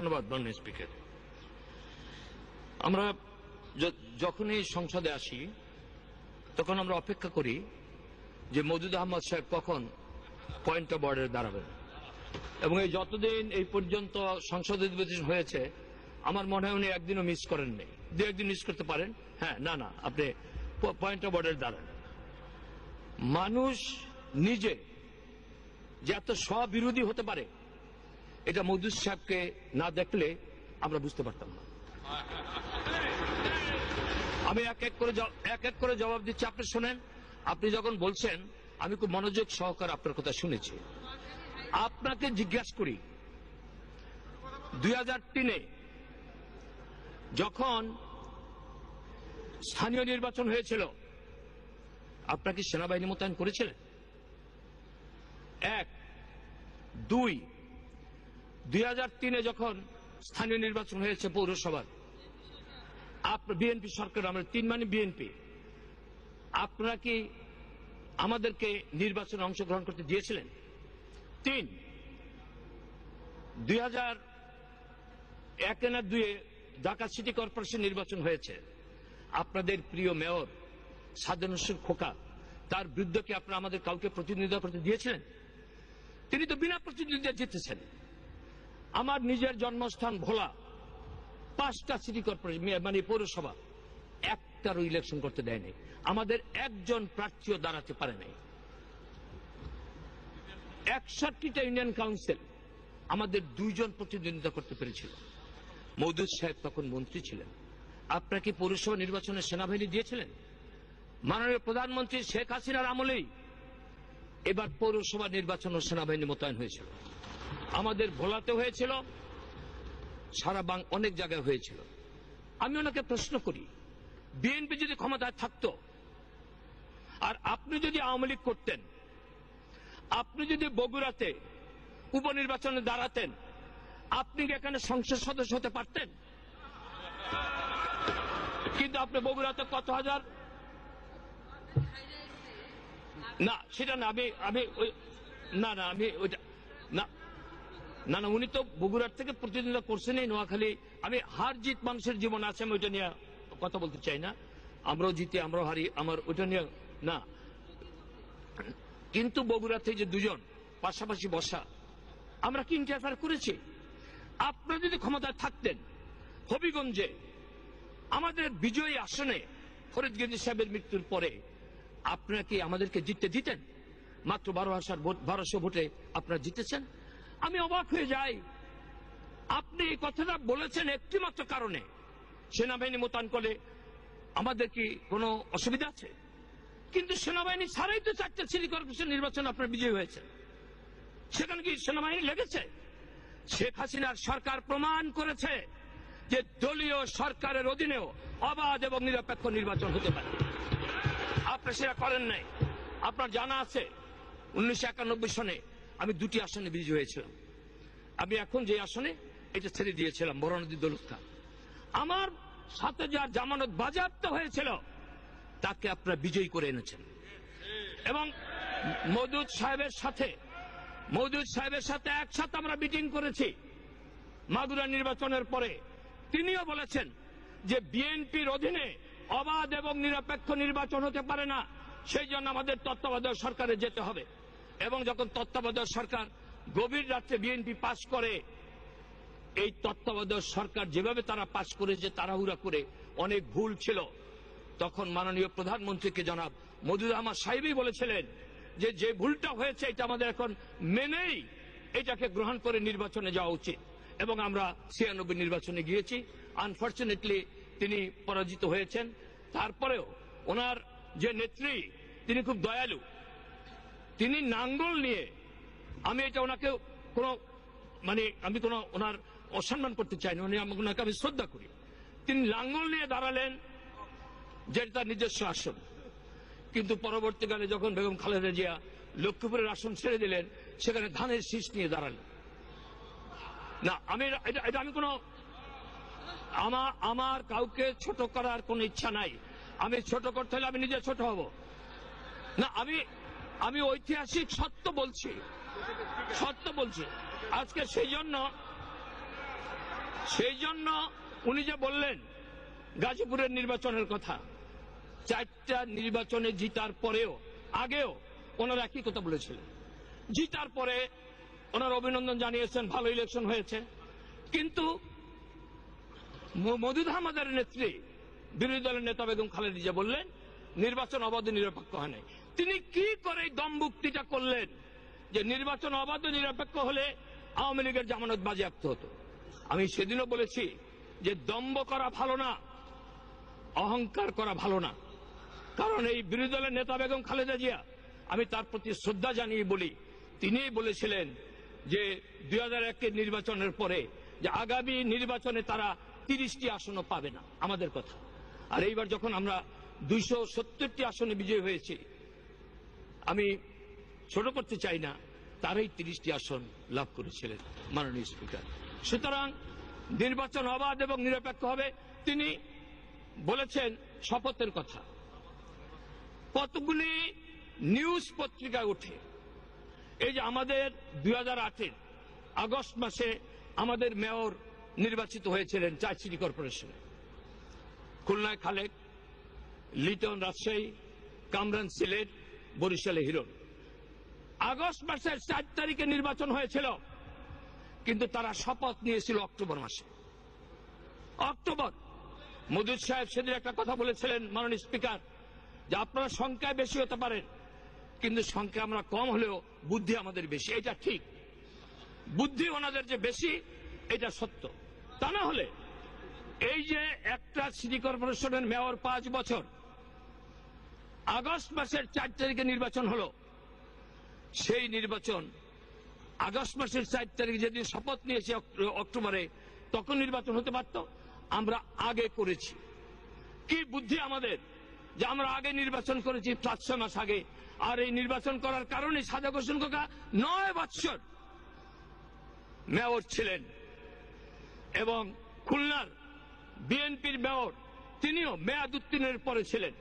ধন্যবাদ মাননীয় স্পিকার। আমরা যখনই সংসদে আসি তখন আমরা অপেক্ষা করি যে মওদুদ আহমদ সাহেব কখন পয়েন্ট অফ অর্ডারে দাঁড়াবেন, এবং এই যতদিন এই পর্যন্ত সংসদ অধিবেশন হয়েছে আমার মনে হয় উনি একদিনও মিস করেন নাই। দু একদিন মিস করতে পারেন, হ্যাঁ, না আপনি পয়েন্ট অফ অর্ডারে দাঁড়ান। মানুষ নিজে যে এত স্ববিরোধী হতে পারে এটা মওদুদ সাহেবকে না দেখলে আমরা বুঝতে পারতাম না। আমি এক এক করে জবাব দিচ্ছি, আপনি শোনেন। আপনি যখন বলছেন আমি খুব মনোযোগ সহকারে আপনার কথা শুনেছি। আপনাকে জিজ্ঞাসা করি, 2003-এ যখন স্থানীয় নির্বাচন হয়েছিল আপনাকে সেনাবাহিনী মোতায়েন করেছিলেন? 1, 2, 2003-এ যখন স্থানীয় নির্বাচন হয়েছে পৌরসভার, বিএনপি সরকার, আমরা 3 মানে বিএনপি, আপনারা কি আমাদেরকে নির্বাচনে অংশগ্রহণ করতে দিয়েছিলেন? 3, 2001 না 2-এ ঢাকা সিটি কর্পোরেশন নির্বাচন হয়েছে। আপনাদের প্রিয় মেয়র সাদেক হোসেন খোকা, তার বিরুদ্ধে কি আপনারা আমাদের কাউকে প্রতিনিধিত্ব করতে দিয়েছিলেন? তিনি তো বিনা প্রতিদ্বন্দ্বিতায় জিতেছেন। আমার নিজের জন্মস্থান ভোলা, 5টা সিটি কর্পোরেশন মানে পৌরসভা, একটারও ইলেকশন করতে দেয়নি। আমাদের একজন প্রার্থীও দাঁড়াতে পারে নাই। 61টা ইউনিয়ন কাউন্সিল আমাদের 2 জন প্রতিদ্বন্দ্বিতা করতে পেরেছিল। মওদুদ সাহেব তখন মন্ত্রী ছিলেন। আপনারা কি পৌরসভা নির্বাচনে সেনাবাহিনী দিয়েছিলেন? মাননীয় প্রধানমন্ত্রী শেখ হাসিনার আমলেই এবার পৌরসভা নির্বাচন ও সেনাবাহিনী মোতায়েন হয়েছিল। আমাদের ভোলাতে হয়েছিল, সারা অনেক জায়গায় হয়েছিল। আমি ওনাকে প্রশ্ন করি, বিএনপি যদি ক্ষমতায় থাকতো আর আপনি যদি আওয়ামী লীগ করতেন, আপনি যদি বগুড়াতে উপনির্বাচনে দাঁড়াতেন, আপনি কি এখানে সংসদ সদস্য হতে পারতেন? কিন্তু আপনি বগুড়াতে কত হাজার, না সেটা না, আমি ওইটা না, উনি তো বগুড়ার থেকে প্রতিদ্বন্দ্বিতা করছেন এই নোয়াখালী। আমি হার জিত মানুষের জীবন আছে, আমি ওইটা নিয়ে কথা বলতে চাই না। আমরাও জিতি, আমরাও হারি, আমার ওইটা নিয়ে না। কিন্তু বগুড়াতে যে 2 জন পাশাপাশি বসা, আমরা কি ইন্টারফেয়ার করেছি? আপনারা যদি ক্ষমতায় থাকতেন, হবিগঞ্জে আমাদের বিজয়ী আসনে ফরিদ গেঞ্জি সাহেবের মৃত্যুর পরে আপনারা কি আমাদেরকে জিততে দিতেন? মাত্র 1200 ভোটে আপনারা জিতেছেন। আমি অবাক হয়ে যাই, আপনি এই কথাটা বলেছেন একটি মাত্র কারণে, সেনাবাহিনী মোতায়েন করলে আমাদের কি কোনো অসুবিধা আছে? কিন্তু সেনাবাহিনী ছাড়াই তো 4টা সিটি কর্পোরেশন নির্বাচন আপনার বিজয়ী হয়েছে। সেখানে কি সেনাবাহিনী লেগেছে? শেখ হাসিনার সরকার প্রমাণ করেছে যে দলীয় সরকারের অধীনেও অবাধ এবং নিরপেক্ষ নির্বাচন হতে পারে। আপনি সেটা করেন নাই। আপনার জানা আছে 1991 সনে আমি 2টি আসনে বিজয়ী হয়েছিলাম। আমি এখন যে আসনে এটা ছেড়ে দিয়েছিলাম, বরানদী দৌলত খান। আমার সাথে যার জামানত বাজেয়াপ্ত হয়েছিল তাকে আপনারা বিজয়ী করে এনেছেন। এবং মওদুদ সাহেবের সাথে একসাথে আমরা মিটিং করেছি মাগুরা নির্বাচনের পরে। তিনিও বলেছেন যে বিএনপির অধীনে অবাধ এবং নিরপেক্ষ নির্বাচন হতে পারে না, সেই জন্য আমাদের তত্ত্বাবধায়ক সরকারে যেতে হবে। এবং যখন তত্ত্বাবধায়ক সরকার গভীর রাত্রে বিএনপি পাস করে, এই তত্ত্বাবধায়ক সরকার যেভাবে তারা পাস করেছে তাড়াহুড়া করে, অনেক ভুল ছিল। তখন মাননীয় প্রধানমন্ত্রীকে জনাব মওদুদ আহমদ সাহেবই বলেছিলেন যে ভুলটা হয়েছে এটা আমাদের এখন মেনেই এটাকে গ্রহণ করে নির্বাচনে যাওয়া উচিত। এবং আমরা 96 নির্বাচনে গিয়েছি। আনফরচুনেটলি তিনি পরাজিত হয়েছেন। তারপরেও ওনার যে নেত্রী, তিনি খুব দয়ালু। তিনি নাঙ্গল নিয়ে, আমি এটা ওনাকে আমি কোনো ওনার অসম্মান করতে চাই না, ওনাকে আমি শ্রদ্ধা করি। তিনি লাঙ্গল নিয়ে দাঁড়ালেন, যেটা তার নিজস্ব আসন। কিন্তু পরবর্তীকালে যখন বেগম খালেদা জিয়া লক্ষ্মীপুরের আসন ছেড়ে দিলেন, সেখানে ধানের শীষ নিয়ে দাঁড়ালেন। না, আমি কোনো আমার কাউকে ছোট করার কোন ইচ্ছা নাই। আমি ছোট করতে হলে আমি নিজে ছোট হব না। আমি ঐতিহাসিক সত্য বলছি। আজকে সেই জন্য সেই জন্য উনি যে বললেন গাজীপুরের নির্বাচনের কথা, 4টা নির্বাচনে জিতার পরেও আগেও ওনারা একই কথা বলেছিলেন। জিতার পরে ওনারা অভিনন্দন জানিয়েছেন, ভালো ইলেকশন হয়েছে। কিন্তু মওদুদ আহমদের নেত্রী বিরোধী দলের নেতা বেগম খালেদা জিয়া বললেন নির্বাচন অবাধ নিরপেক্ষ হয় নাই। তিনি কি করে দমভুক্তিটা করলেন যে নির্বাচন অবাধ নিরপেক্ষ হলে আওয়ামী লীগের জামানত বাজেয়াপ্ত হতো। আমি সেদিনও বলেছি যে দম্ভ করা ভালো না, অহংকার করা ভালো না। কারণ এই বিরোধী দলের নেতা বেগম খালেদা জিয়া, আমি তার প্রতি শ্রদ্ধা জানিয়ে বলি, তিনিই বলেছিলেন যে 2001-এর নির্বাচনের পরে যে আগামী নির্বাচনে তারা 30টি আসনও পাবে না, আমাদের কথা। আর এইবার যখন আমরা 270টি আসনে বিজয়ী হয়েছি, আমি ছোট করতে চাই না, তারাই 30টি আসন লাভ করেছিলেন মাননীয় স্পিকার। সুতরাং নির্বাচন অবাধ এবং নিরপেক্ষ হবে। তিনি বলেছেন শপথের কথা। কতগুলি নিউজ পত্রিকায় উঠে এই যে আমাদের 2008-এর আগস্ট মাসে আমাদের মেয়র নির্বাচিত হয়েছিলেন 4 সিটি কর্পোরেশনে, খুলনায় খালেক, লিটন রাজশাহী, কামরান সিলেট, বরিশালে হিরণ। আগস্ট মাসের 4 তারিখে নির্বাচন হয়েছিল, কিন্তু তারা শপথ নিয়েছিল অক্টোবর মাসে। অক্টোবর মওদুদ সাহেব সেদিন একটা কথা বলেছিলেন মাননীয় স্পিকার, যে আপনারা সংখ্যায় বেশি হতে পারেন, কিন্তু সংখ্যা আমরা কম হলেও বুদ্ধি আমাদের বেশি। এটা ঠিক, বুদ্ধি ওনাদের যে বেশি, এটা সত্য। তা না হলে এই যে একটা সিটি কর্পোরেশনের মেয়র 5 বছর, আগস্ট মাসের 4 তারিখে নির্বাচন হলো, সেই নির্বাচন আগস্ট মাসের 4 তারিখে যেদিন শপথ নিয়েছে অক্টোবরে, তখন নির্বাচন হতে পারত। আমরা আগে করেছি। কি বুদ্ধি আমাদের যে আমরা আগে নির্বাচন করেছি 5-6 মাস আগে। আর এই নির্বাচন করার কারণে সাজা হোসেন খোকা 9 বৎসর মেয়র ছিলেন, এবং খুলনার বিএনপির মেয়র তিনিও মেয়াদ উত্তীর্ণের পরে ছিলেন।